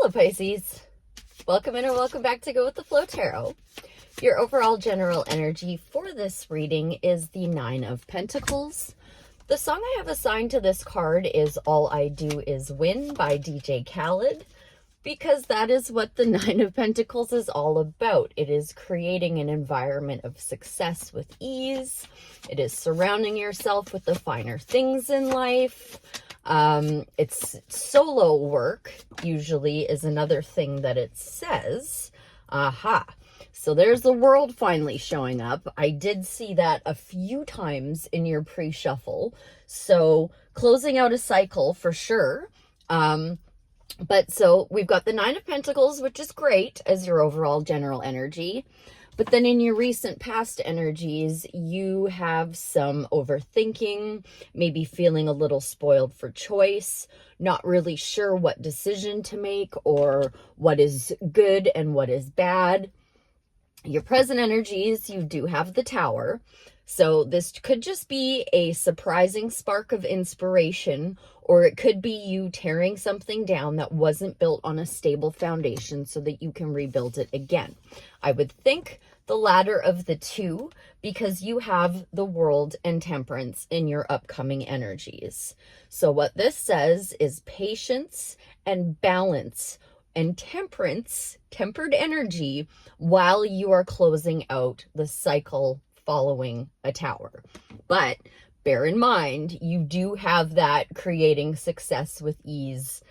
Hello Pisces, welcome in or welcome back to Go With The Flow Tarot. Your overall general energy for this reading is the Nine of Pentacles. The song I have assigned to this card is All I Do Is Win by DJ Khaled, because that is what the Nine of Pentacles is all about. It is creating an environment of success with ease. It is surrounding yourself with the finer things in life. It's solo work usually is another thing that it says. Aha. So there's the world finally showing up. I did see that a few times in your pre-shuffle. So closing out a cycle for sure. But so we've got the Nine of Pentacles, which is great as your overall general energy. But then in your recent past energies, you have some overthinking, maybe feeling a little spoiled for choice, not really sure what decision to make or what is good and what is bad. Your present energies, you do have the Tower. So this could just be a surprising spark of inspiration, or it could be you tearing something down that wasn't built on a stable foundation so that you can rebuild it again. I would think the latter of the two, because you have the World and Temperance in your upcoming energies. So what this says is patience and balance and temperance, tempered energy, while you are closing out the cycle following a Tower. But bear in mind, you do have that creating success with ease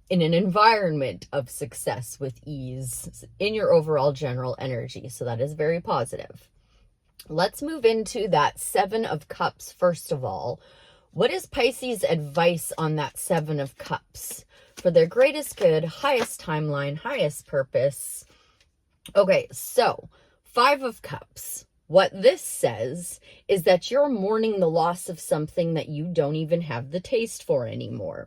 in an environment of success with ease in your overall general energy. So that is very positive. Let's move into that Seven of Cups first of all. What is Pisces' advice on that Seven of Cups? For their greatest good, highest timeline, highest purpose. Okay, so Five of Cups. What this says is that you're mourning the loss of something that you don't even have the taste for anymore.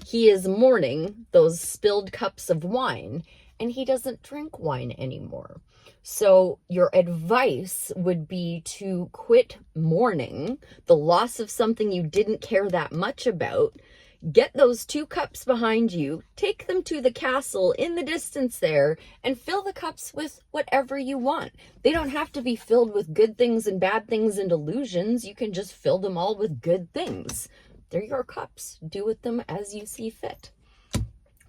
He is mourning those spilled cups of wine, and he doesn't drink wine anymore. So your advice would be to quit mourning the loss of something you didn't care that much about. Get those two cups behind you, take them to the castle in the distance there, and fill the cups with whatever you want. They don't have to be filled with good things and bad things and illusions. You can just fill them all with good things. They're your cups. Do with them as you see fit.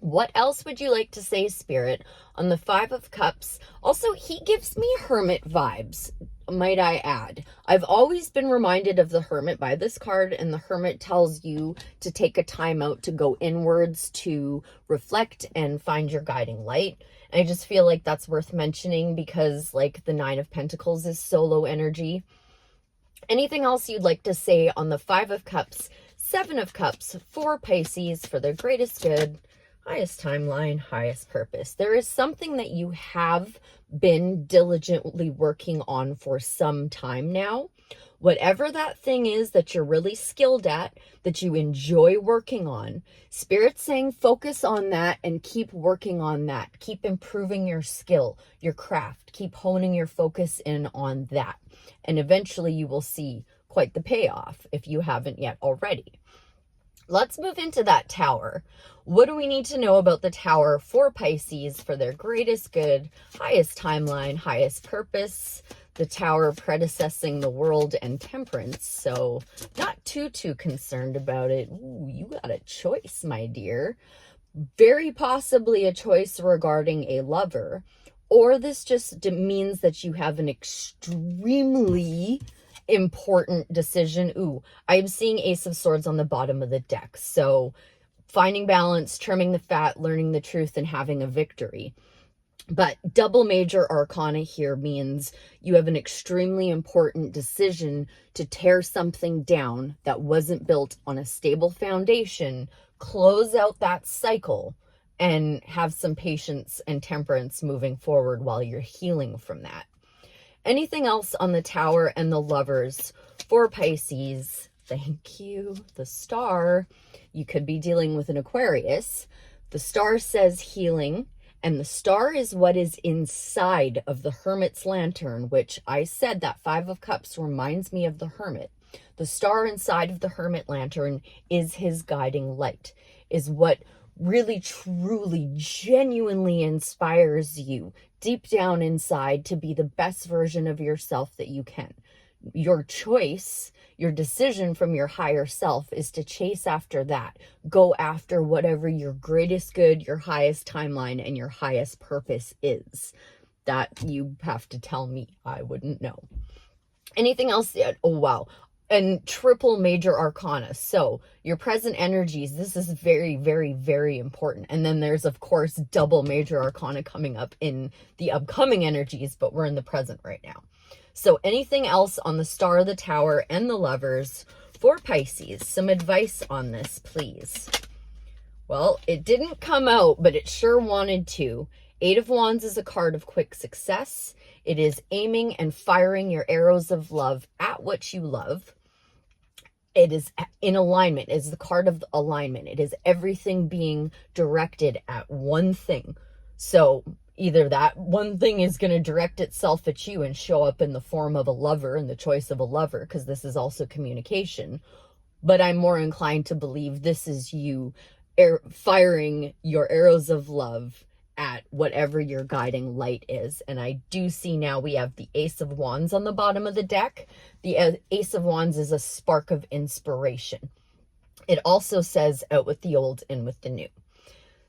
What else would you like to say, Spirit, on the Five of Cups? Also, he gives me Hermit vibes, might I add. I've always been reminded of the Hermit by this card, and the Hermit tells you to take a time out to go inwards, to reflect and find your guiding light. And I just feel like that's worth mentioning because, like, the Nine of Pentacles is solo energy. Anything else you'd like to say on the Five of Cups, Seven of Cups for Pisces for their greatest good, highest timeline, highest purpose? There is something that you have been diligently working on for some time now. Whatever that thing is that you're really skilled at, that you enjoy working on, Spirit's saying focus on that and keep working on that. Keep improving your skill, your craft. Keep honing your focus in on that. And eventually you will see quite the payoff if you haven't yet already. Let's move into that Tower. What do we need to know about the Tower for Pisces for their greatest good, highest timeline, highest purpose? The Tower predecessing the World and Temperance, so not too concerned about it. Ooh, you got a choice, my dear. Very possibly a choice regarding a lover, or this just means that you have an extremely important decision. Ooh, I'm seeing Ace of Swords on the bottom of the deck. So finding balance, trimming the fat, learning the truth, and having a victory. But double major arcana here means you have an extremely important decision to tear something down that wasn't built on a stable foundation, close out that cycle, and have some patience and temperance moving forward while you're healing from that. Anything else on the Tower and the Lovers for Pisces? Thank you. The Star. You could be dealing with an Aquarius. The Star says healing, and the Star is what is inside of the Hermit's lantern, which I said that Five of Cups reminds me of the Hermit. The star inside of the Hermit lantern is his guiding light, is what really, truly, genuinely inspires you deep down inside to be the best version of yourself that you can. Your choice, your decision from your higher self is to chase after that. Go after whatever your greatest good, your highest timeline, and your highest purpose is. That you have to tell me. I wouldn't know. Anything else yet? Oh, wow. And triple major arcana. So your present energies, this is very, very, very important. And then there's, of course, double major arcana coming up in the upcoming energies, but we're in the present right now. So anything else on the Star, the Tower, and the Lovers for Pisces? Some advice on this, please. Well, it didn't come out, but it sure wanted to. Eight of Wands is a card of quick success. It is aiming and firing your arrows of love at what you love. It is in alignment. It is the card of alignment. It is everything being directed at one thing. So either that one thing is going to direct itself at you and show up in the form of a lover and the choice of a lover, because this is also communication. But I'm more inclined to believe this is you firing your arrows of love at whatever your guiding light is. And I do see now we have the Ace of Wands on the bottom of the deck. The Ace of Wands is a spark of inspiration. It also says out with the old, in with the new.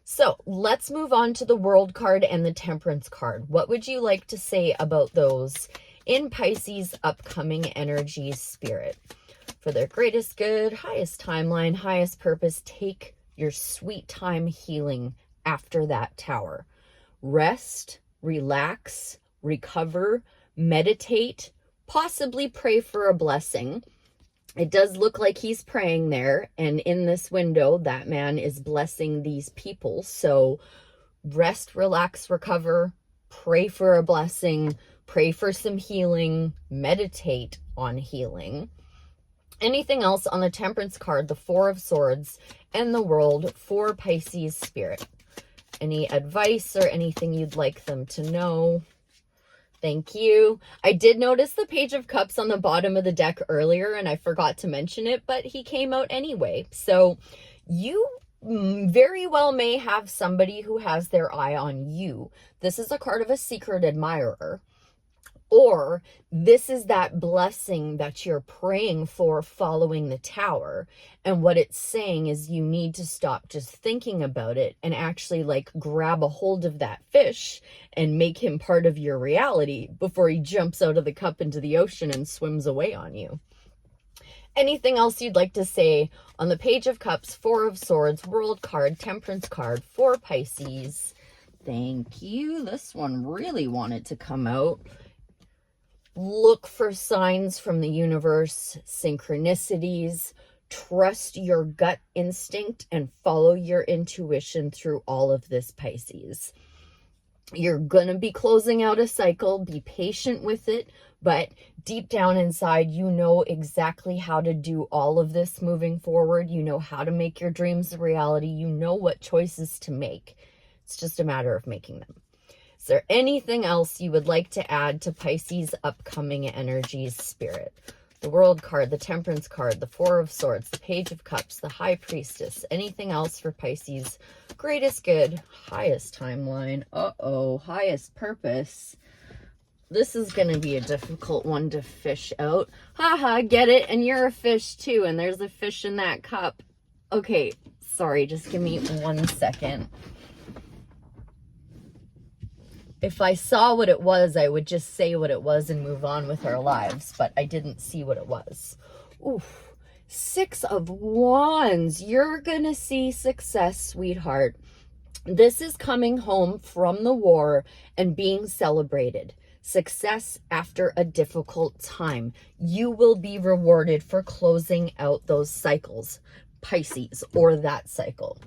So let's move on to the World card and the Temperance card. What would you like to say about those in Pisces' upcoming energies, Spirit? For their greatest good, highest timeline, highest purpose, take your sweet time healing after that Tower. Rest, relax, recover, meditate, possibly pray for a blessing. It does look like he's praying there, and in this window, that man is blessing these people. So rest, relax, recover, pray for a blessing, pray for some healing, meditate on healing. Anything else on the Temperance card, the Four of Swords, and the World for Pisces, Spirit? Any advice or anything you'd like them to know? Thank you. I did notice the Page of Cups on the bottom of the deck earlier, and I forgot to mention it, but he came out anyway. So you very well may have somebody who has their eye on you. This is a card of a secret admirer. Or this is that blessing that you're praying for following the Tower. And what it's saying is you need to stop just thinking about it and actually like grab a hold of that fish and make him part of your reality before he jumps out of the cup into the ocean and swims away on you. Anything else you'd like to say on the Page of Cups, Four of Swords, World card, Temperance card for Pisces? Thank you. This one really wanted to come out. Look for signs from the universe, synchronicities. Trust your gut instinct and follow your intuition through all of this, Pisces. You're going to be closing out a cycle. Be patient with it, but deep down inside, you know exactly how to do all of this moving forward. You know how to make your dreams a reality. You know what choices to make. It's just a matter of making them. Is there anything else you would like to add to Pisces' upcoming energies, Spirit? The World card, the Temperance card, the Four of Swords, the Page of Cups, the High Priestess. Anything else for Pisces' greatest good, highest timeline, highest purpose? This is going to be a difficult one to fish out. Haha, get it? And you're a fish too, and there's a fish in that cup. Okay, sorry, just give me 1 second. If I saw what it was, I would just say what it was and move on with our lives, but I didn't see what it was. Oof. Six of Wands. You're gonna see success, sweetheart. This is coming home from the war and being celebrated. Success after a difficult time. You will be rewarded for closing out those cycles, Pisces, or that cycle.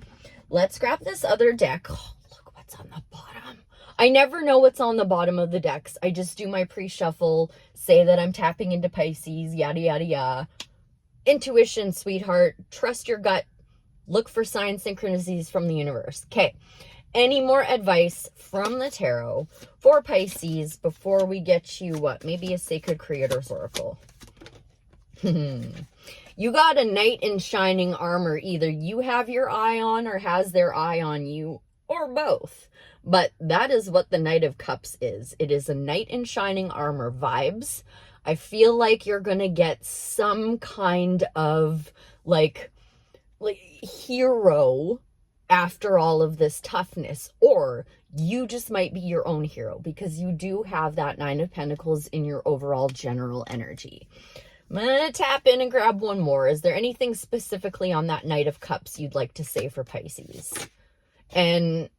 Let's grab this other deck. Oh, look what's on the bottom. I never know what's on the bottom of the decks. I just do my pre-shuffle, say that I'm tapping into Pisces, yada, yada, yada. Intuition, sweetheart. Trust your gut. Look for signs, synchronicities from the universe. Okay. Any more advice from the tarot for Pisces before we get you, what, maybe a Sacred Creator's Oracle? You got a knight in shining armor. Either you have your eye on or has their eye on you, or both. But that is what the Knight of Cups is. It is a knight in shining armor vibes. I feel like you're going to get some kind of like hero after all of this toughness, or you just might be your own hero because you do have that Nine of Pentacles in your overall general energy. I'm going to tap in and grab one more. Is there anything specifically on that Knight of Cups you'd like to say for Pisces? And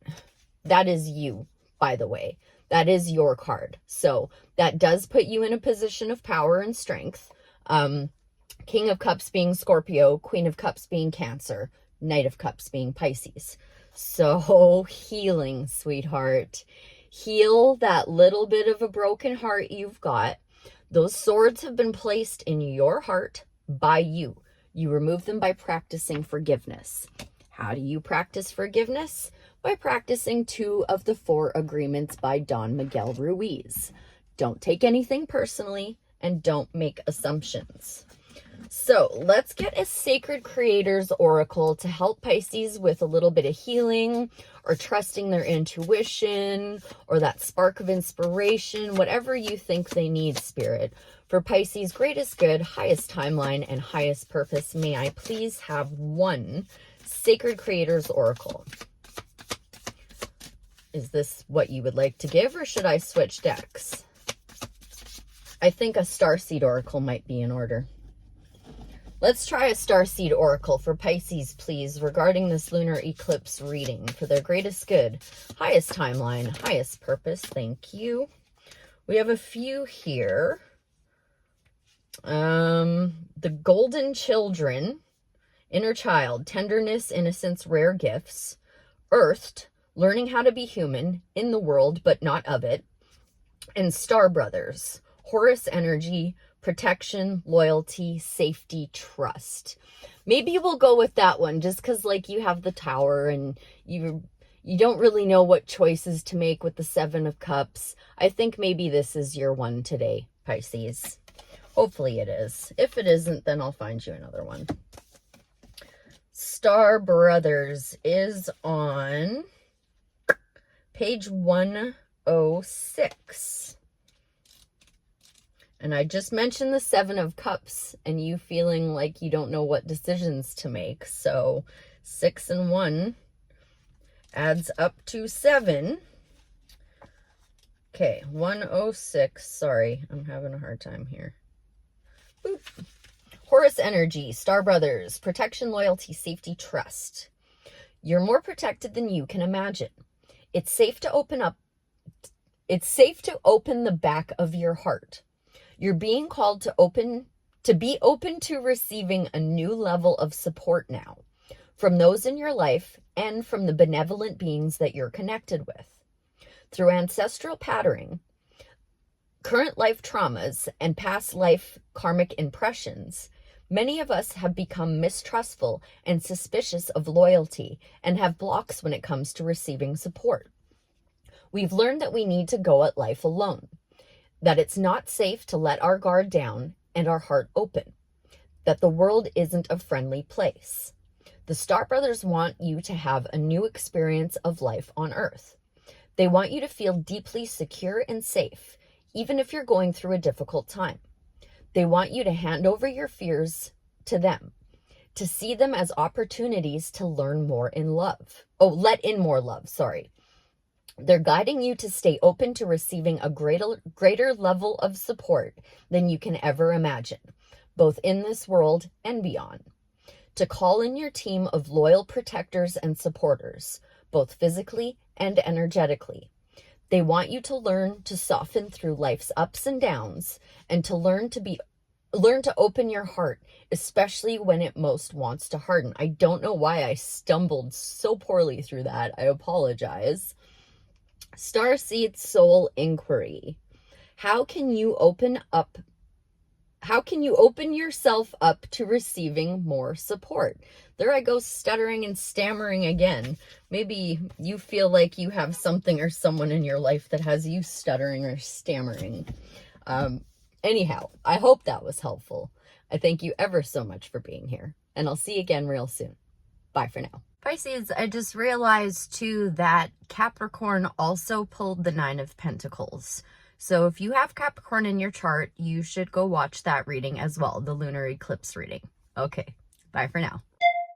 that is you, by the way. That is your card. So that does put you in a position of power and strength. King of Cups being Scorpio, Queen of Cups being Cancer, Knight of Cups being Pisces. So healing, sweetheart. Heal that little bit of a broken heart you've got. Those swords have been placed in your heart by you. You remove them by practicing forgiveness. How do you practice forgiveness? By practicing 2 of the 4 agreements by Don Miguel Ruiz. Don't take anything personally and don't make assumptions. So let's get a Sacred Creators Oracle to help Pisces with a little bit of healing or trusting their intuition or that spark of inspiration, whatever you think they need, Spirit. For Pisces' greatest good, highest timeline, and highest purpose, may I please have one Sacred Creators Oracle. Is this what you would like to give, or should I switch decks? I think a Starseed Oracle might be in order. Let's try a Starseed Oracle for Pisces, please, regarding this lunar eclipse reading for their greatest good, highest timeline, highest purpose. Thank you. We have a few here. The Golden Children, Inner Child, Tenderness, Innocence, Rare Gifts. Earthed, Learning how to be human, in the world but not of it. And Star Brothers, Horus Energy, Protection, Loyalty, Safety, Trust. Maybe we'll go with that one just because like you have the Tower and you don't really know what choices to make with the 7 of Cups. I think maybe this is your one today, Pisces. Hopefully it is. If it isn't, then I'll find you another one. Star Brothers is on page 106. And I just mentioned the 7 of Cups and you feeling like you don't know what decisions to make. So 6 and 1 adds up to 7. Okay, 106. Sorry, I'm having a hard time here. Boop. Horus Energy, Star Brothers, Protection, Loyalty, Safety, Trust. You're more protected than you can imagine. It's safe to open the back of your heart. You're being called to be open to receiving a new level of support now from those in your life and from the benevolent beings that you're connected with. Through ancestral patterning, current life traumas, and past life karmic impressions, many of us have become mistrustful and suspicious of loyalty and have blocks when it comes to receiving support. We've learned that we need to go at life alone, that it's not safe to let our guard down and our heart open, that the world isn't a friendly place. The Star Brothers want you to have a new experience of life on Earth. They want you to feel deeply secure and safe, even if you're going through a difficult time. They want you to hand over your fears to them, to see them as opportunities to learn more in love. Oh, let in more love, sorry. They're guiding you to stay open to receiving a greater level of support than you can ever imagine, both in this world and beyond. To call in your team of loyal protectors and supporters, both physically and energetically. They want you to learn to soften through life's ups and downs and to learn to open your heart, especially when it most wants to harden. I don't know why I stumbled so poorly through that. I apologize. Starseed Soul Inquiry. How can you open yourself up to receiving more support? There I go, stuttering and stammering again. Maybe you feel like you have something or someone in your life that has you stuttering or stammering. Anyhow, I hope that was helpful. I thank you ever so much for being here, and I'll see you again real soon. Bye for now. Pisces, I just realized too that Capricorn also pulled the Nine of Pentacles. So if you have Capricorn in your chart, you should go watch that reading as well, the lunar eclipse reading. Okay, bye for now.